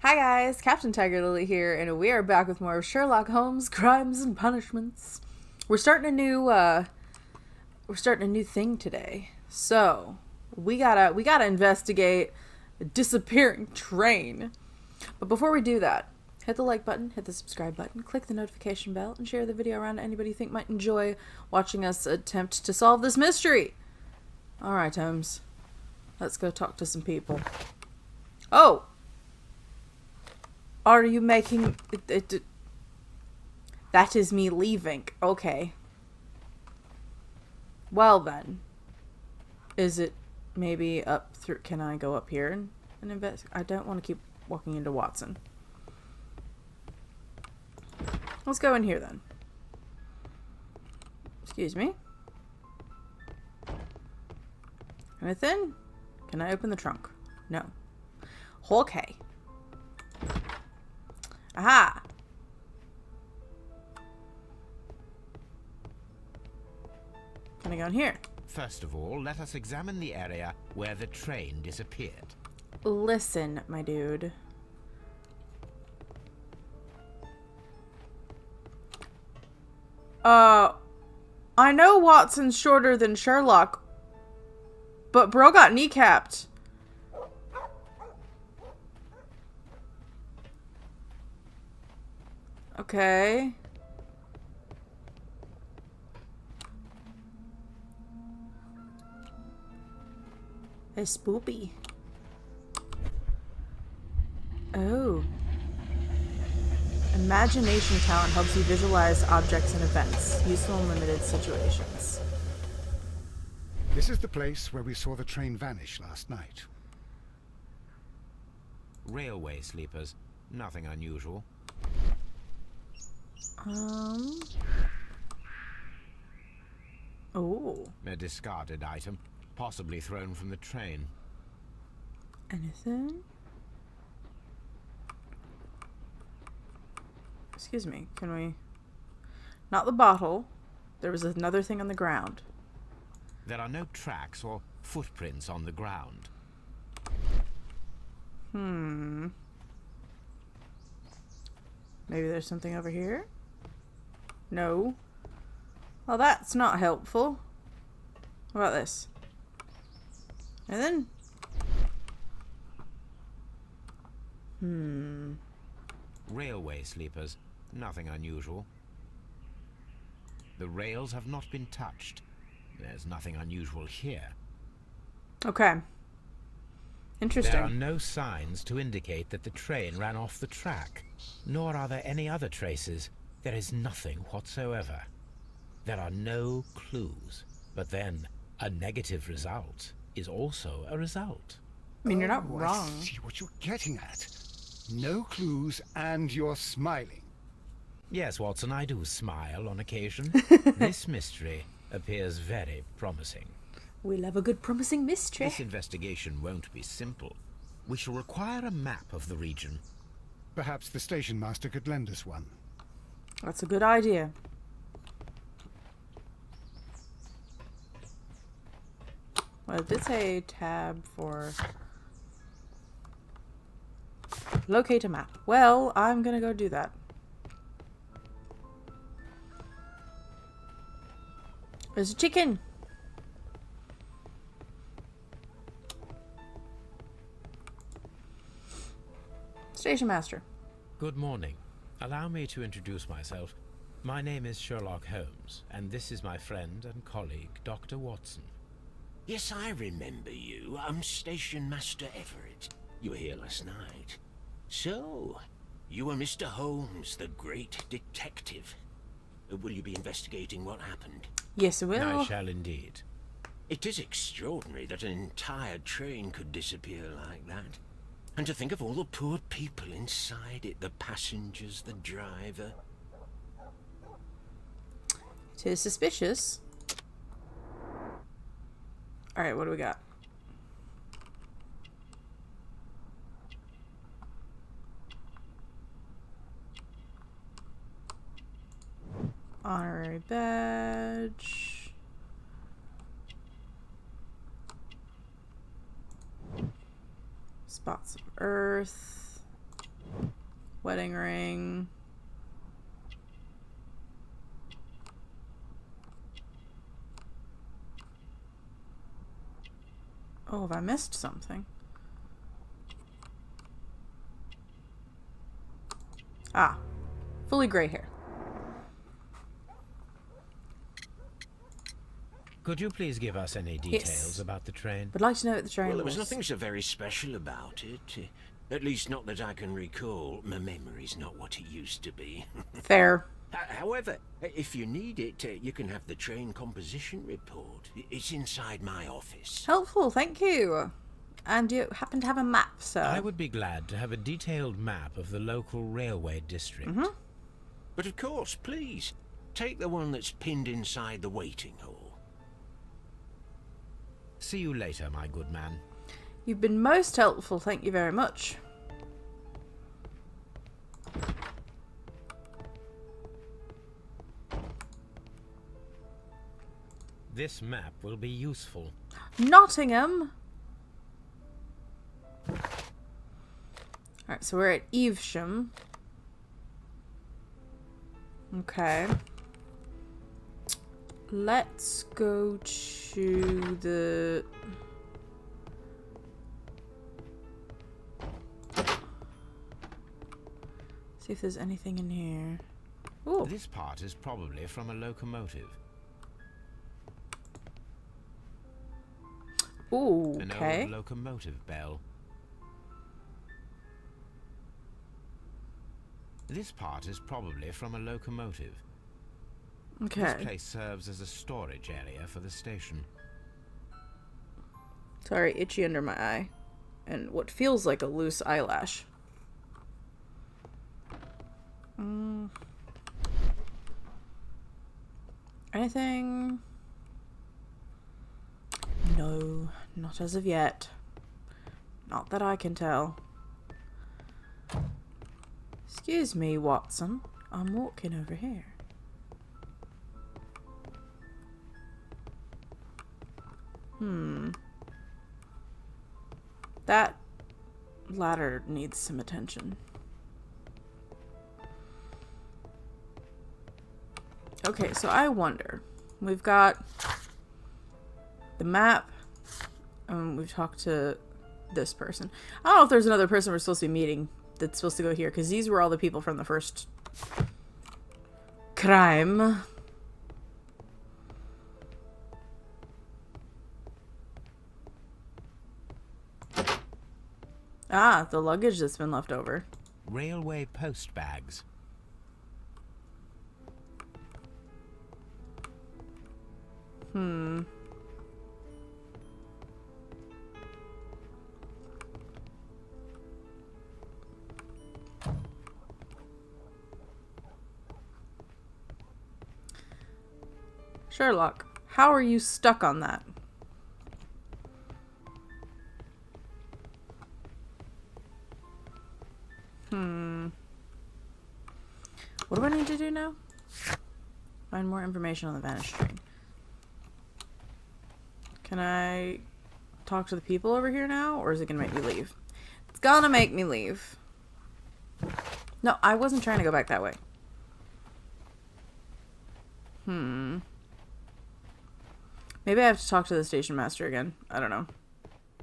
Hi guys, Captain TigerLily here, and we are back with more of Sherlock Holmes: Crimes and Punishments. We're starting a new thing today. So we gotta investigate a disappearing train. But before we do that, hit the like button, hit the subscribe button, click the notification bell, and share the video around to anybody you think might enjoy watching us attempt to solve this mystery. All right, Holmes, let's go talk to some people. Oh. Are you making it? That is me leaving. Okay. Well then. Is it maybe up through... Can I go up here and invest? I don't want to keep walking into Watson. Let's go in here then. Excuse me. Anything? Can I open the trunk? No. Okay. Aha! Can I go in here? First of all, let us examine the area where the train disappeared. Listen, my dude. I know Watson's shorter than Sherlock, but bro got kneecapped. Okay. It's spoopy. Oh. Imagination talent helps you visualize objects and events. Useful in limited situations. This is the place where we saw the train vanish last night. Railway sleepers. Nothing unusual. Oh. A discarded item, possibly thrown from the train. Anything? Excuse me, can we... Not the bottle. There was another thing on the ground. There are no tracks or footprints on the ground. Maybe there's something over here? No. Well, that's not helpful. What about this? And then... Railway sleepers. Nothing unusual. The rails have not been touched. There's nothing unusual here. Okay. Interesting. There are no signs to indicate that the train ran off the track, nor are there any other traces. There is nothing whatsoever. There are no clues. But then, a negative result is also a result. I mean, you're not I wrong. see what you're getting at. No clues, and you're smiling. Yes, Watson, I do smile on occasion. This mystery appears very promising. We love a good promising mystery. This investigation won't be simple. We shall require a map of the region. Perhaps the station master could lend us one. That's a good idea. Well, it did say tab for... Locate a map. Well, I'm gonna go do that. There's a chicken. Station master. Good morning. Allow me to introduce myself. My name is Sherlock Holmes, and this is my friend and colleague, Dr. Watson. Yes, I remember you. I'm Station Master Everett. You were here last night. So, you are Mr. Holmes, the great detective. Will you be investigating what happened? Yes, it will. I shall indeed. It is extraordinary that an entire train could disappear like that. And to think of all the poor people inside it, the passengers, the driver. It is suspicious. Alright, what do we got? Honorary badge. Spots of earth. Wedding ring. Oh, have I missed something? Ah, fully gray hair. Could you please give us any details Yes. about the train? Would like to know what the train Well, there was. was nothing so very special about it. At least not that I can recall. My memory's not what it used to be. Fair. However, if you need it, you can have the train composition report. It's inside my office. Helpful, thank you. And you happen to have a map, sir? I would be glad to have a detailed map of the local railway district. But of course, please, take the one that's pinned inside the waiting hall. See you later, my good man. You've been most helpful, thank you very much. This map will be useful. Nottingham! Alright, so we're at Evesham. Okay. Let's go to the... See if there's anything in here. Ooh. This part is probably from a locomotive. Ooh, An okay. old locomotive bell. This part is probably from a locomotive. Okay. This place serves as a storage area for the station. Sorry, itchy under my eye. And what feels like a loose eyelash. Anything? No, not as of yet. Not that I can tell. Excuse me, Watson. I'm walking over here. That ladder needs some attention. Okay, so I wonder. We've got the map. We've talked to this person. I don't know if there's another person we're supposed to be meeting that's supposed to go here, because these were all the people from the first crime. Ah, the luggage that's been left over. Railway post bags. Sherlock, how are you stuck on that? What do I need to do now? Find more information on the vanished train. Can I talk to the people over here now, or is it gonna make me leave? It's gonna make me leave. No, I wasn't trying to go back that way. Maybe I have to talk to the station master again. I don't know.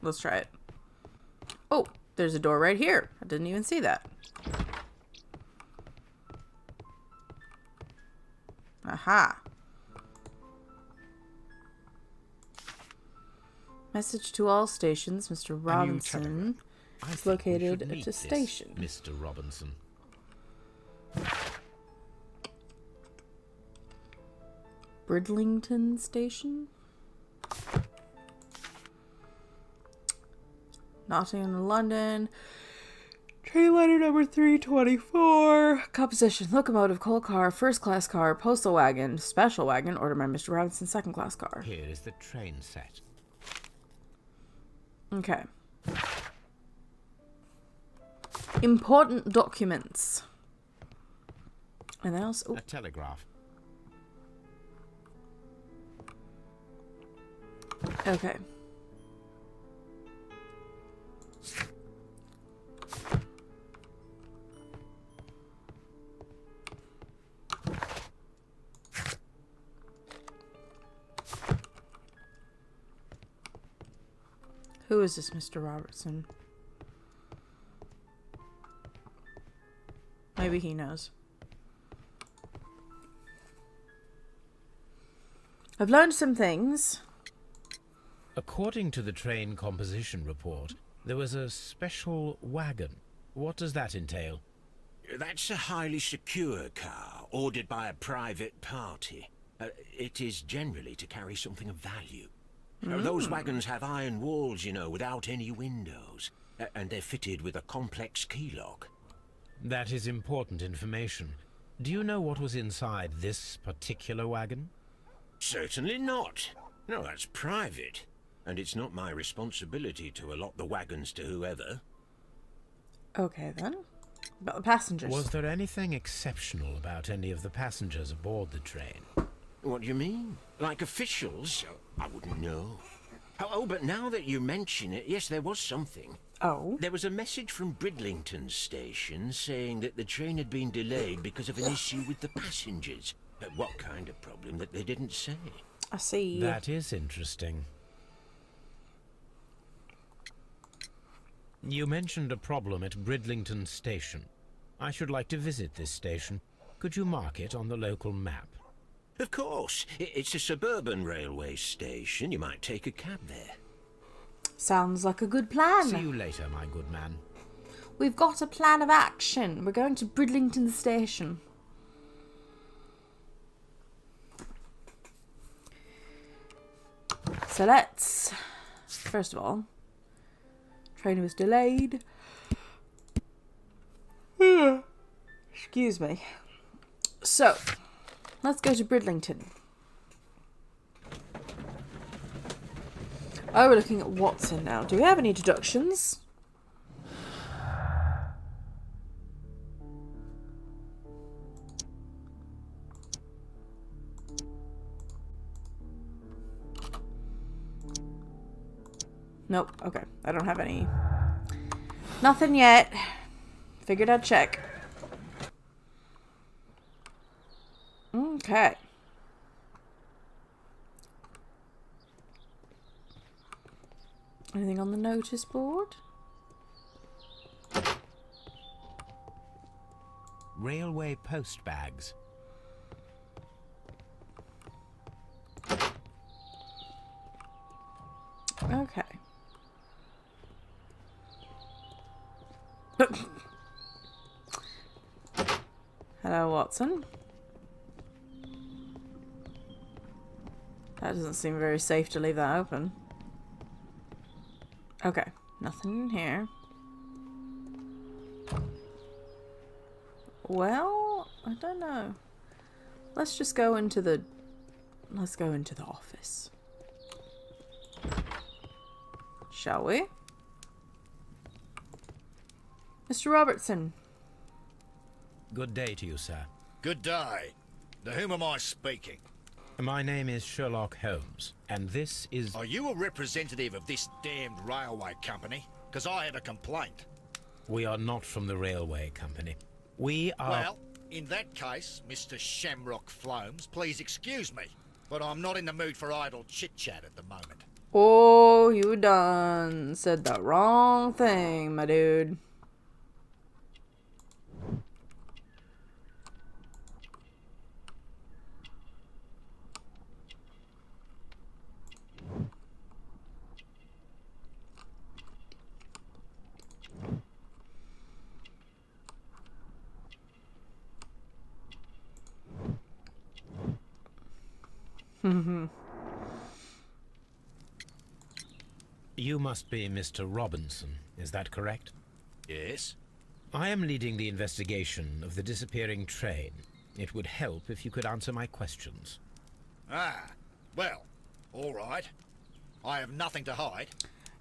Let's try it. Oh, there's a door right here. I didn't even see that. Aha. Message to all stations, Mr. Robinson I is think we should located meet at the this station. Mr. Robinson. Bridlington Station? Nottingham, London. Train letter number 324. Composition: locomotive, coal car, first class car, postal wagon, special wagon, ordered by Mr. Robinson, second class car. Here is the train set. Okay. Important documents. And then else. A telegraph. Okay. Who is this Mr. Robertson? Maybe he knows. I've learned some things. According to the train composition report, there was a special wagon. What does that entail? That's a highly secure car, ordered by a private party. It is generally to carry something of value. Those wagons have iron walls, you know, without any windows. And they're fitted with a complex key lock. That is important information. Do you know what was inside this particular wagon? Certainly not. No, that's private. And it's not my responsibility to allot the wagons to whoever. Okay, then. About the passengers. Was there anything exceptional about any of the passengers aboard the train? What do you mean? Like officials? I wouldn't know. Oh, but now that you mention it, yes, there was something. Oh. There was a message from Bridlington Station saying that the train had been delayed because of an issue with the passengers. What kind of problem that they didn't say? I see. That is interesting. You mentioned a problem at Bridlington Station. I should like to visit this station. Could you mark it on the local map? Of course. It's a suburban railway station. You might take a cab there. Sounds like a good plan. See you later, my good man. We've got a plan of action. We're going to Bridlington Station. So let's... First of all... Train was delayed. Excuse me. So, let's go to Bridlington. Oh, we're looking at Watson now. Do we have any deductions? Nope. Okay. I don't have any. Nothing yet. Figured I'd check. Okay. Anything on the notice board? Railway post bags. Okay. Hello, Watson. That doesn't seem very safe to leave that open. Okay, nothing in here. Well, I don't know. Let's just go into the... Let's go into the office. Shall we? Mr. Robertson. Good day to you, sir. Good day. To whom am I speaking? My name is Sherlock Holmes, and this is... Are you a representative of this damned railway company? Because I have a complaint. We are not from the railway company. We are... Well, in that case, Mr. Shamrock Flomes, please excuse me, but I'm not in the mood for idle chit-chat at the moment. Oh, you done said the wrong thing, my dude. You must be Mr. Robinson, is that correct? Yes? I am leading the investigation of the disappearing train. It would help if you could answer my questions. Ah, well, all right. I have nothing to hide.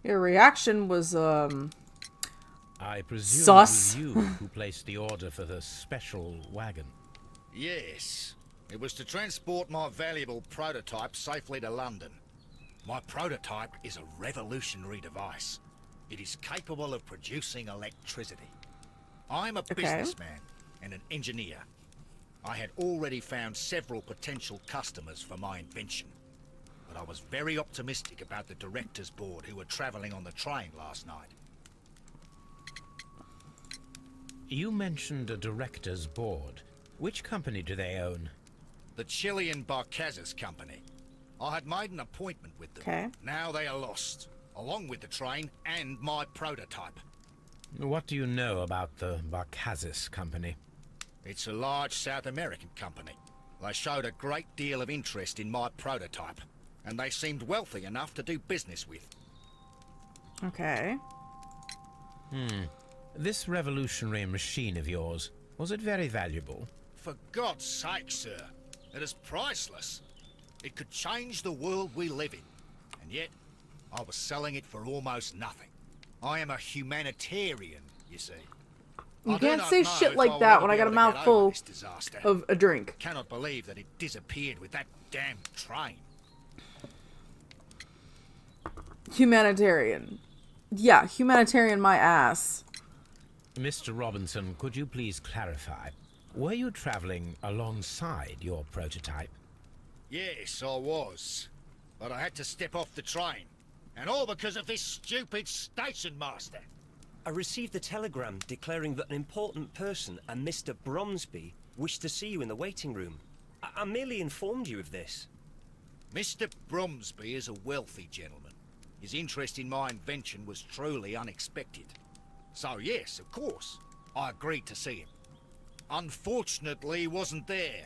Your reaction was, I presume sus. it was you who placed the order for the special wagon. Yes. It was to transport my valuable prototype safely to London. My prototype is a revolutionary device. It is capable of producing electricity. I'm a businessman and an engineer. I had already found several potential customers for my invention. but I was very optimistic about the directors' board who were travelling on the train last night. You mentioned a director's board. Which company do they own? The Chilean Barcazas Company. I had made an appointment with them. Okay. Now they are lost, along with the train and my prototype. What do you know about the Barcazas Company? It's a large South American company. They showed a great deal of interest in my prototype, and they seemed wealthy enough to do business with. Okay. This revolutionary machine of yours, was it very valuable? For God's sake, sir, it is priceless. It could change the world we live in, and yet I was selling it for almost nothing. I am a humanitarian, you see. You I do can't not say know shit if like I will that ever when I be got a able to get over mouthful this disaster. of a drink. Cannot believe that it disappeared with that damn train. Humanitarian. Yeah, humanitarian my ass. Mr. Robinson, could you please clarify? Were you traveling alongside your prototype? Yes, I was. But I had to step off the train. And all because of this stupid station master. I received a telegram declaring that an important person, a Mr. Bromsby, wished to see you in the waiting room. I merely informed you of this. Mr. Bromsby is a wealthy gentleman. His interest in my invention was truly unexpected. So yes, of course, I agreed to see him. Unfortunately, he wasn't there.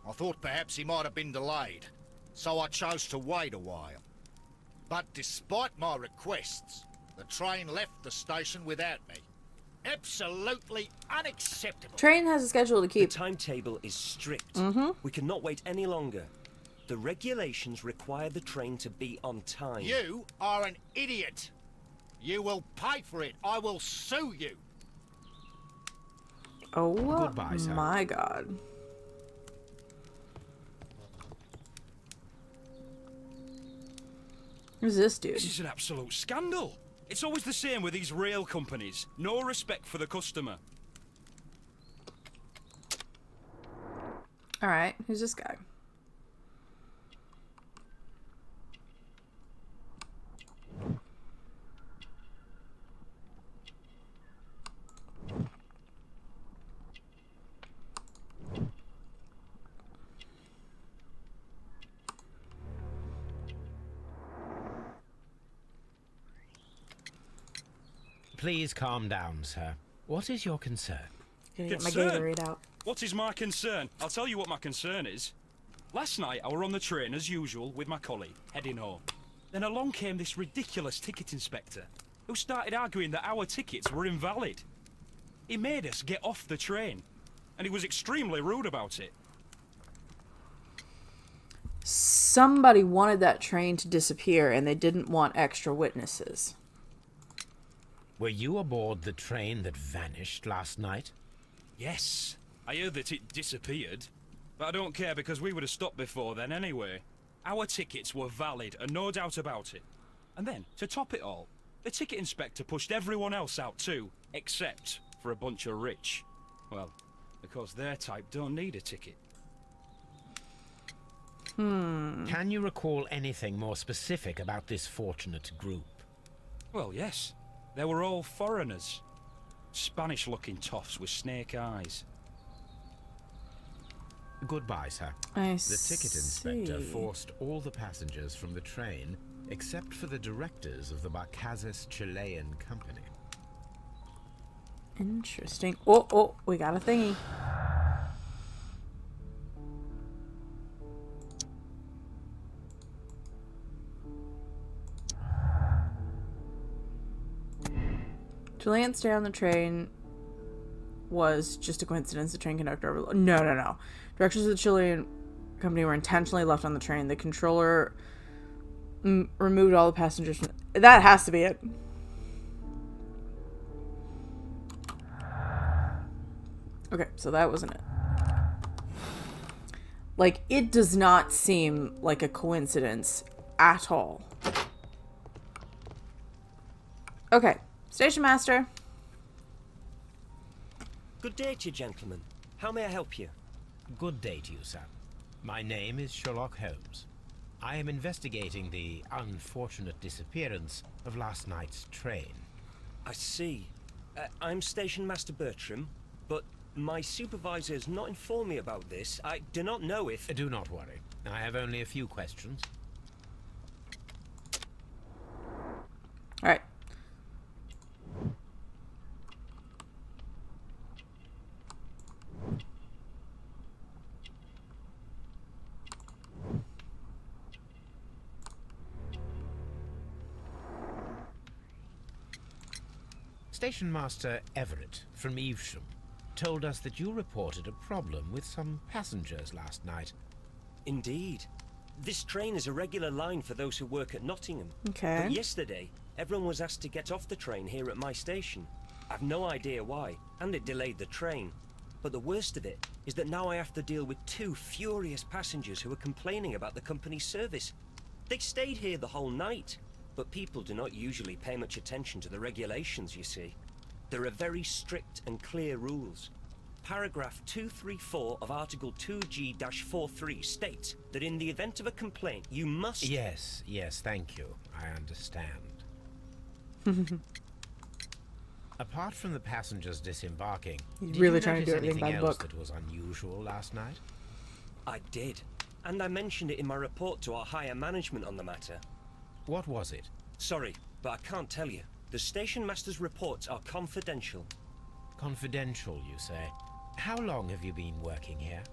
I thought perhaps he might have been delayed, so I chose to wait a while. But despite my requests, the train left the station without me. Absolutely unacceptable. Train has a schedule to The keep. timetable is strict. We cannot wait any longer. The regulations require the train to be on time. You are an idiot. You will pay for it. I will sue you. Oh Goodbye, sir. my god. Who's this dude? This is an absolute scandal. It's always the same with these rail companies. No respect for the customer. Alright, who's this guy? Please calm down, sir. What is your concern? Gonna get my Concern? Gatorade out. What is my concern? I'll tell you what my concern is. Last night, I were on the train as usual with my colleague, heading home. Then along came this ridiculous ticket inspector, who started arguing that our tickets were invalid. He made us get off the train, and he was extremely rude about it. Somebody wanted that train to disappear and they didn't want extra witnesses. Were you aboard the train that vanished last night? Yes, I heard that it disappeared. But I don't care because we would have stopped before then anyway. Our tickets were valid and no doubt about it. And then, to top it all, the ticket inspector pushed everyone else out too, except for a bunch of rich. Well, because their type don't need a ticket. Can you recall anything more specific about this fortunate group? Well, yes. They were all foreigners. Spanish-looking toffs with snake eyes. Goodbye, sir. The ticket inspector forced all the passengers from the train except for the directors of the Barcazas Chilean Company. Interesting. Oh, we got a thingy. Julian's stay on the train was just a coincidence. The train conductor No. Directors of the Chilean company were intentionally left on the train. The controller removed all the passengers from... That has to be it. Okay, so that wasn't it. Like, it does not seem like a coincidence at all. Okay, station master. Good day to you, gentlemen. How may I help you? Good day to you, sir. My name is Sherlock Holmes. I am investigating the unfortunate disappearance of last night's train. I see. I'm Station Master Bertram, but my supervisor has not informed me about this. I do not know if... Do not worry. I have only a few questions. All right. Station Master Everett from Evesham told us that you reported a problem with some passengers last night. Indeed. This train is a regular line for those who work at Nottingham. Okay. But yesterday, everyone was asked to get off the train here at my station. I've no idea why, and it delayed the train. But the worst of it is that now I have to deal with 2 furious passengers who are complaining about the company's service. They stayed here the whole night, but people do not usually pay much attention to the regulations, you see. There are very strict and clear rules. Paragraph 234 of Article 2G-43 states that in the event of a complaint, you must... Yes, thank you. I understand. Apart from the passengers disembarking, He's did really you trying to do notice everything by anything the else book. that was unusual last night? I did. And I mentioned it in my report to our higher management on the matter. What was it? Sorry, but I can't tell you. The station master's reports are confidential. Confidential, you say? How long have you been working here?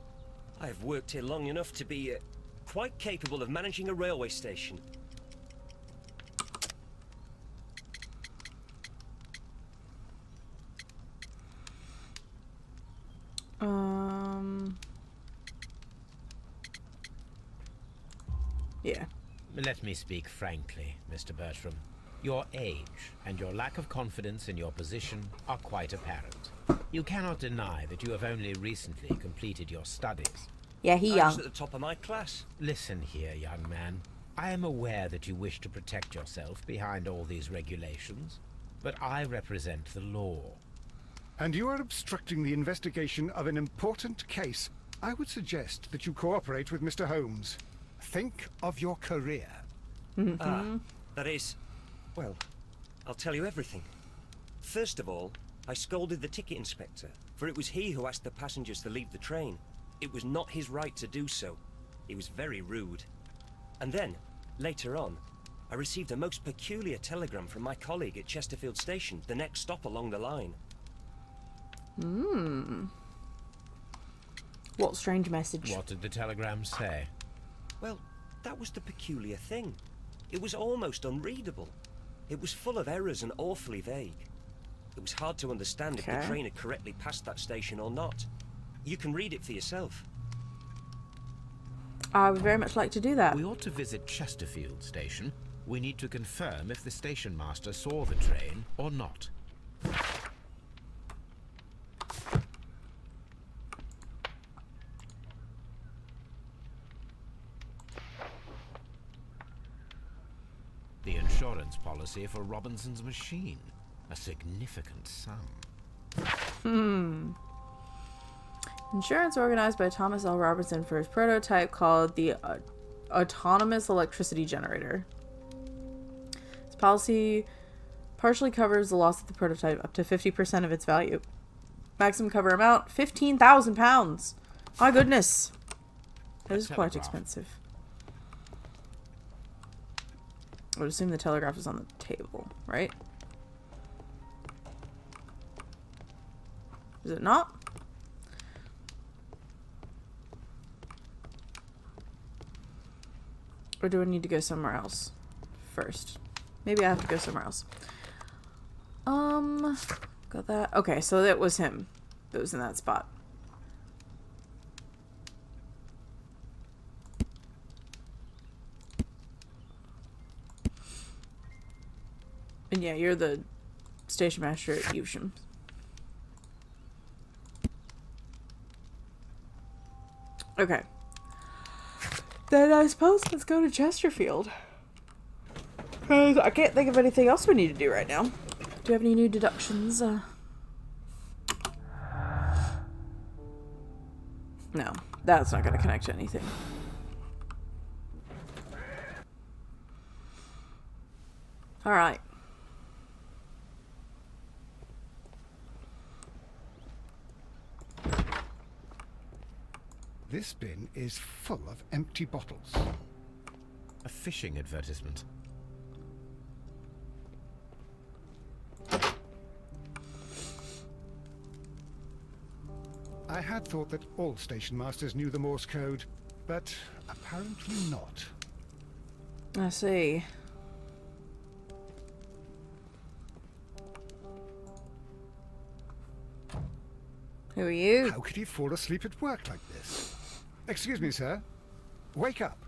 I have worked here long enough to be quite capable of managing a railway station. Yeah. Let me speak frankly, Mr. Bertram. Your age and your lack of confidence in your position are quite apparent. You cannot deny that you have only recently completed your studies. Yeah, he I young. was at the top of my class. Listen here, young man. I am aware that you wish to protect yourself behind all these regulations, but I represent the law. And you are obstructing the investigation of an important case. I would suggest that you cooperate with Mr. Holmes. Think of your career. That is... Well, I'll tell you everything. First of all, I scolded the ticket inspector, for it was he who asked the passengers to leave the train. It was not his right to do so. He was very rude. And then, later on, I received a most peculiar telegram from my colleague at Chesterfield Station, the next stop along the line. What strange message? What did the telegram say? Well, that was the peculiar thing. It was almost unreadable. It was full of errors and awfully vague. It was hard to understand if the Okay. train had correctly passed that station or not. You can read it for yourself. I would very much like to do that. We ought to visit Chesterfield Station. We need to confirm if the station master saw the train or not. The insurance policy for Robinson's machine. A significant sum. Insurance organized by Thomas L. Robertson for his prototype called the Autonomous Electricity Generator. This policy partially covers the loss of the prototype up to 50% of its value. Maximum cover amount, £15,000. My goodness. That is quite telegraph. expensive. I would assume the telegraph is on the table, right? Is it not? Or do I need to go somewhere else first? Maybe I have to go somewhere else. Got that. Okay, so that was him that was in that spot. And yeah, you're the station master at Evesham. Okay. Then I suppose let's go to Chesterfield. Because I can't think of anything else we need to do right now. Do you have any new deductions? No, that's not going to connect to anything. All right. This bin is full of empty bottles. A fishing advertisement. I had thought that all station masters knew the Morse code, but apparently not. I see. Who are you? How could he fall asleep at work like this? Excuse me, sir. Wake up.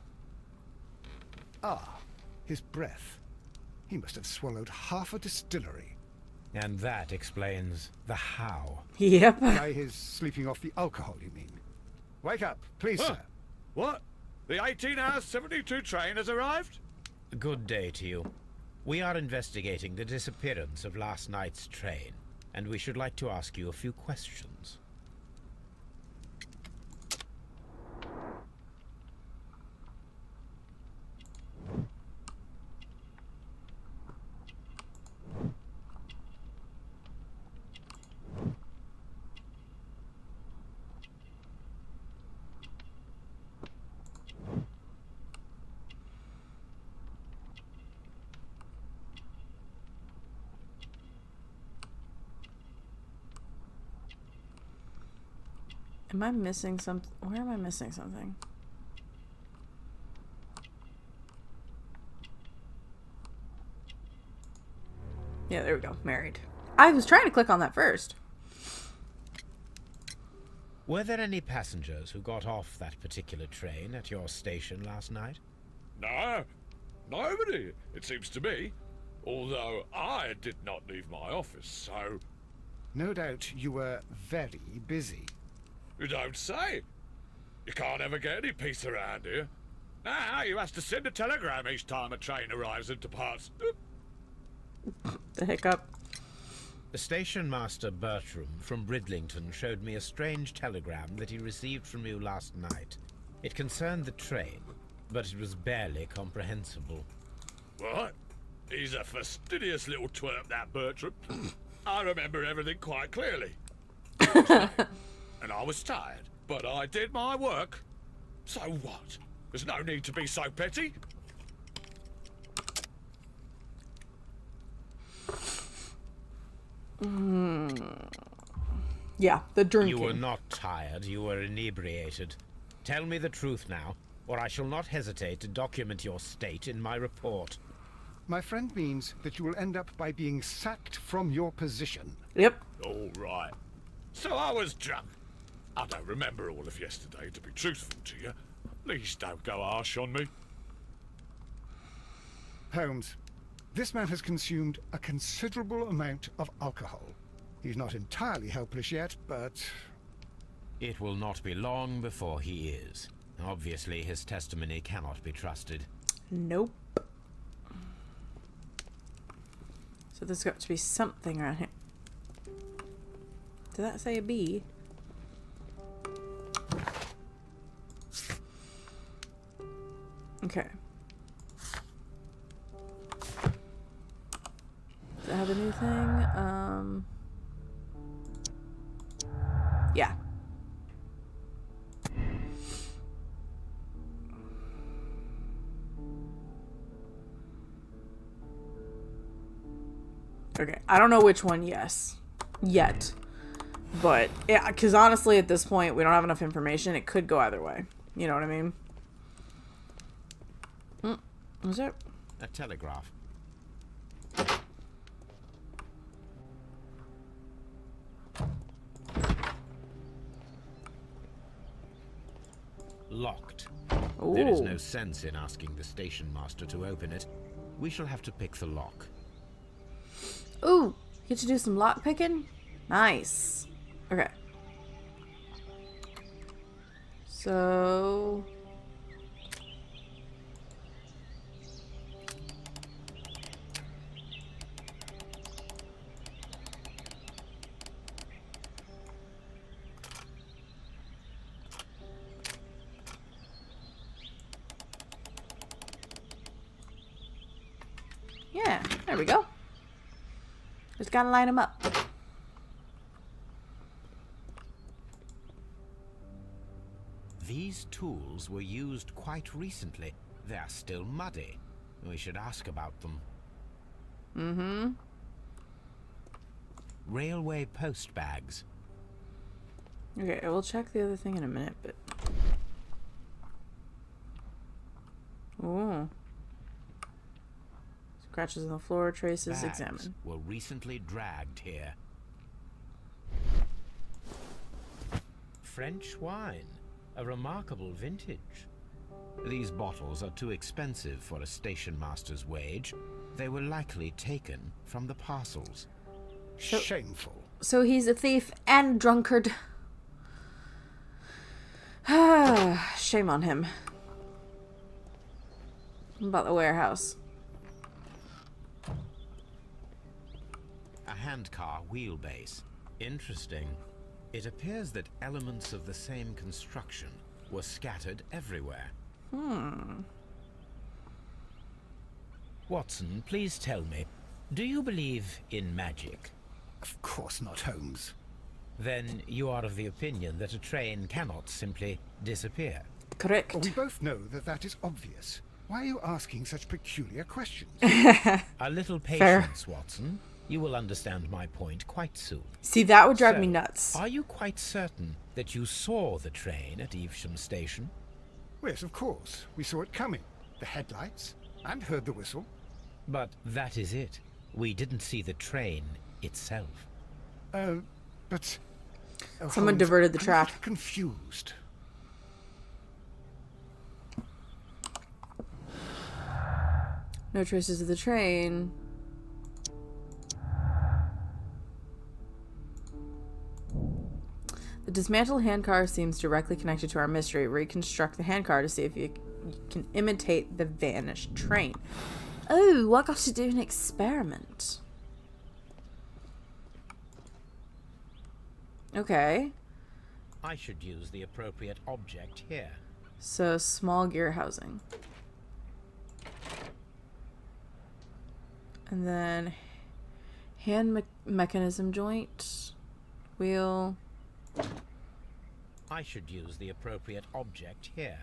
Ah, his breath. He must have swallowed half a distillery. And that explains the how. Yep. By his sleeping off the alcohol, you mean? Wake up, please, Huh. sir. What? The 18-hour 72 train has arrived? Good day to you. We are investigating the disappearance of last night's train, and we should like to ask you a few questions. Am I missing something? Where am I missing something? Yeah, there we go. Married. I was trying to click on that first. Were there any passengers who got off that particular train at your station last night? No, nobody, it seems to me. Although I did not leave my office, so... No doubt you were very busy. You don't say. You can't ever get any peace around here. Now you have to send a telegram each time a train arrives and departs. The hiccup. The station master Bertram from Bridlington showed me a strange telegram that he received from you last night. It concerned the train, but it was barely comprehensible. What? He's a fastidious little twerp, that Bertram. I remember everything quite clearly. And I was tired, but I did my work. So what? There's no need to be so petty. Yeah, the drinking. You were not tired, you were inebriated. Tell me the truth now, or I shall not hesitate to document your state in my report. My friend means that you will end up by being sacked from your position. Yep. All right. So I was drunk. I don't remember all of yesterday, to be truthful to you. Please don't go harsh on me. Holmes, this man has consumed a considerable amount of alcohol. He's not entirely helpless yet, but... It will not be long before he is. Obviously, his testimony cannot be trusted. Nope. So there's got to be something around here. Did that say a bee? Okay. Does it have a new thing? Yeah. Okay, I don't know which one yet. But, yeah, because honestly at this point we don't have enough information. It could go either way. You know what I mean? Is it? A telegraph. Locked. Ooh. There is no sense in asking the station master to open it. We shall have to pick the lock. Ooh, get to do some lock picking? Nice. Okay. So... yeah. There we go. Just gotta line them up. These tools were used quite recently. They're still muddy. We should ask about them. Mm-hmm. Railway post bags. Okay, we'll check the other thing in a minute, but... Ooh. Scratches on the floor, traces, Bags examine. were recently dragged here. French wine. A remarkable vintage. These bottles are too expensive for a station master's wage. They were likely taken from the parcels. Shameful. So he's a thief and drunkard. Shame on him. What about the warehouse? A handcar wheelbase. Interesting. It appears that elements of the same construction were scattered everywhere. Watson, please tell me, do you believe in magic? Of course not, Holmes. Then you are of the opinion that a train cannot simply disappear. Correct. We both know that that is obvious. Why are you asking such peculiar questions? A little Fair. patience, Watson. You will understand my point quite soon. See, that would drive So, me nuts. Are you quite certain that you saw the train at Evesham Station? Yes, of course. We saw it coming. The headlights. And heard the whistle. But that is it. We didn't see the train itself. But... Someone Holmes, diverted the I'm a track. little confused. No traces of the train. The dismantled handcar seems directly connected to our mystery. Reconstruct the handcar to see if you can imitate the vanished train. Oh, I got to do an experiment. Okay. I should use the appropriate object here. So, small gear housing. And then hand mechanism joint. Wheel. I should use the appropriate object here.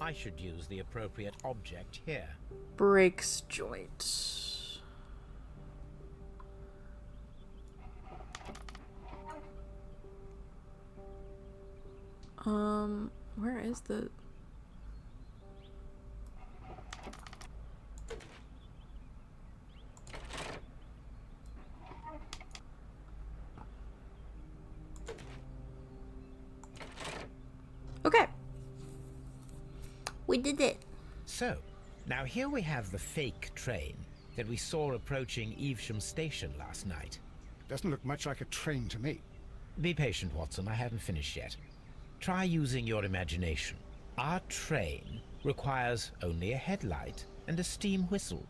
I should use the appropriate object here. Brakes joint. Where is the... Okay. We did it. So, now here we have the fake train that we saw approaching Evesham Station last night. Doesn't look much like a train to me. Be patient, Watson. I haven't finished yet. Try using your imagination. Our train requires only a headlight and a steam whistle.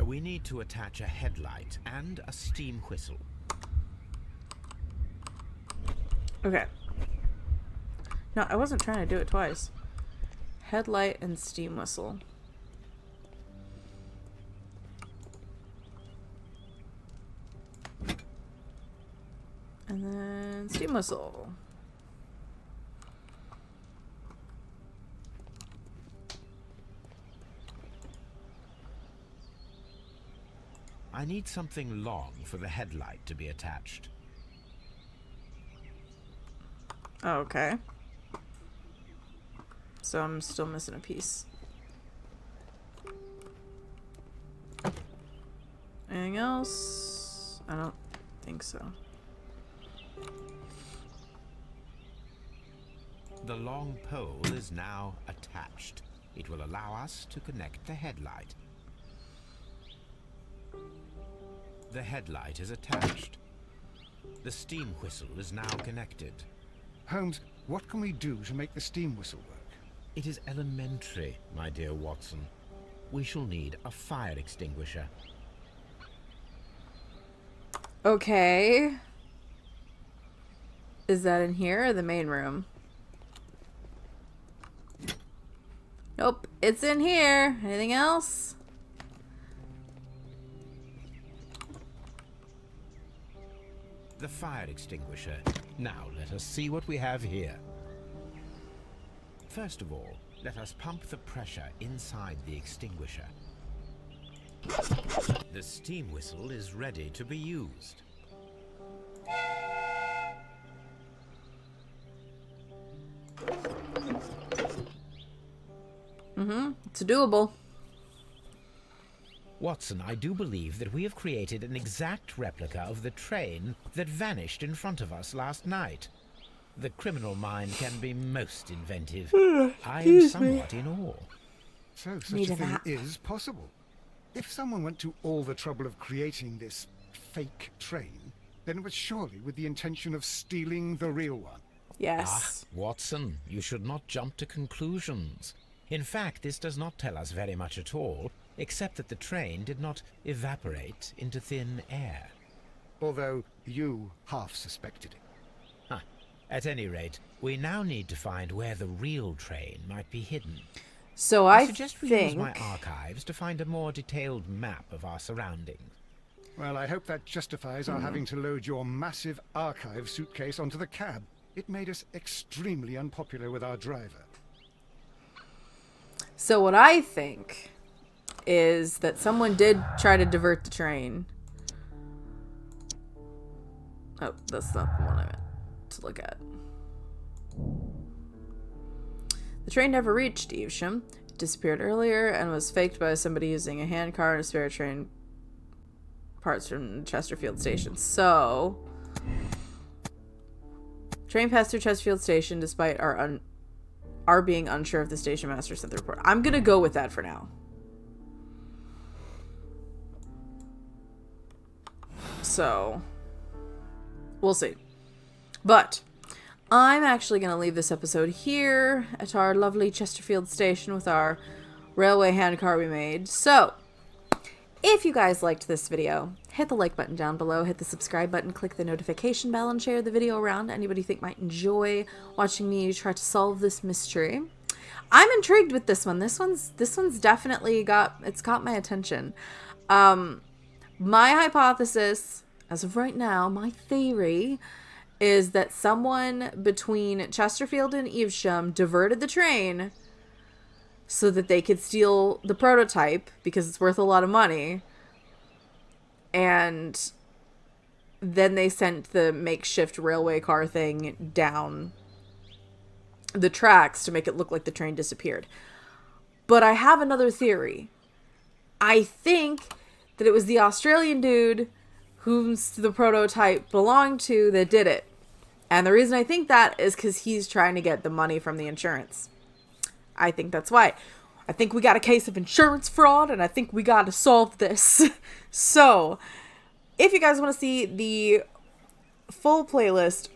We need to attach a headlight and a steam whistle. Okay. No, I wasn't trying to do it twice. Headlight and steam whistle. And then steam whistle. I need something long for the headlight to be attached. Okay. So I'm still missing a piece. Anything else? I don't think so. The long pole is now attached. It will allow us to connect the headlight. The headlight is attached. The steam whistle is now connected. Holmes, what can we do to make the steam whistle work? It is elementary, my dear Watson. We shall need a fire extinguisher. Okay. Is that in here or the main room? Nope, it's in here. Anything else? The fire extinguisher. Now let us see what we have here. First of all, let us pump the pressure inside the extinguisher. The steam whistle is ready to be used. It's doable. Watson, I do believe that we have created an exact replica of the train that vanished in front of us last night. The criminal mind can be most inventive. I am somewhat in awe. So such Need a a thing nap. is possible. If someone went to all the trouble of creating this fake train, then it was surely with the intention of stealing the real one. Yes. Watson, you should not jump to conclusions. In fact, this does not tell us very much at all, except that the train did not evaporate into thin air. Although you half suspected it. Huh. At any rate, we now need to find where the real train might be hidden. So I I suggest we think use my archives to find a more detailed map of our surroundings. Well, I hope that justifies our having to load your massive archive suitcase onto the cab. It made us extremely unpopular with our driver. So what I think is that someone did try to divert the train. Oh, that's not the one I meant to look at. The train never reached Evesham. It disappeared earlier and was faked by somebody using a handcar and a spare train parts from Chesterfield Station. So, train passed through Chesterfield Station despite our being unsure if the station master sent the report. I'm gonna go with that for now. So, we'll see. But I'm actually going to leave this episode here at our lovely Chesterfield station with our railway handcar we made. So, if you guys liked this video, hit the like button down below, hit the subscribe button, click the notification bell, and share the video around to anybody you think might enjoy watching me try to solve this mystery. I'm intrigued with this one. This one's definitely got my attention. My hypothesis, as of right now, my theory, is that someone between Chesterfield and Evesham diverted the train so that they could steal the prototype because it's worth a lot of money. And then they sent the makeshift railway car thing down the tracks to make it look like the train disappeared. But I have another theory. I think that it was the Australian dude whom the prototype belonged to that did it. And the reason I think that is because he's trying to get the money from the insurance. I think that's why. I think we got a case of insurance fraud, and I think we got to solve this. So, if you guys want to see the full playlist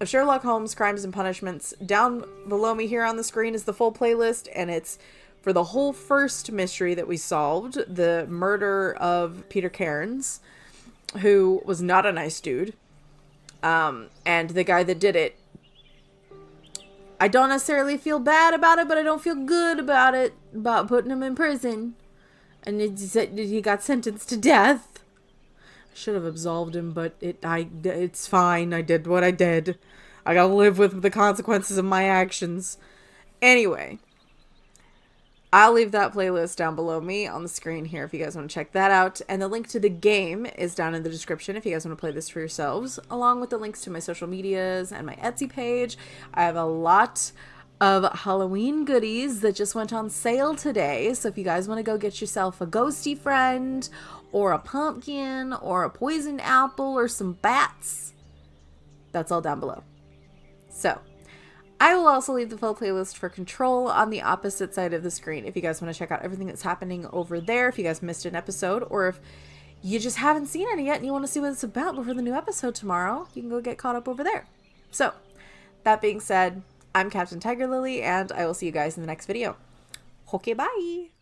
of Sherlock Holmes Crimes and Punishments, down below me here on the screen is the full playlist, and it's for the whole first mystery that we solved, the murder of Peter Cairns, who was not a nice dude. And the guy that did it, I don't necessarily feel bad about it, but I don't feel good about it, about putting him in prison. And he got sentenced to death. I should have absolved him, but it's fine. I did what I did. I gotta live with the consequences of my actions. Anyway, I'll leave that playlist down below me on the screen here if you guys want to check that out. And the link to the game is down in the description if you guys want to play this for yourselves, along with the links to my social medias and my Etsy page. I have a lot of Halloween goodies that just went on sale today. So if you guys want to go get yourself a ghosty friend or a pumpkin or a poisoned apple or some bats, that's all down below. So I will also leave the full playlist for Control on the opposite side of the screen if you guys want to check out everything that's happening over there, if you guys missed an episode, or if you just haven't seen any yet and you want to see what it's about before the new episode tomorrow, you can go get caught up over there. So, that being said, I'm Captain TigerLily, and I will see you guys in the next video. Okay, bye!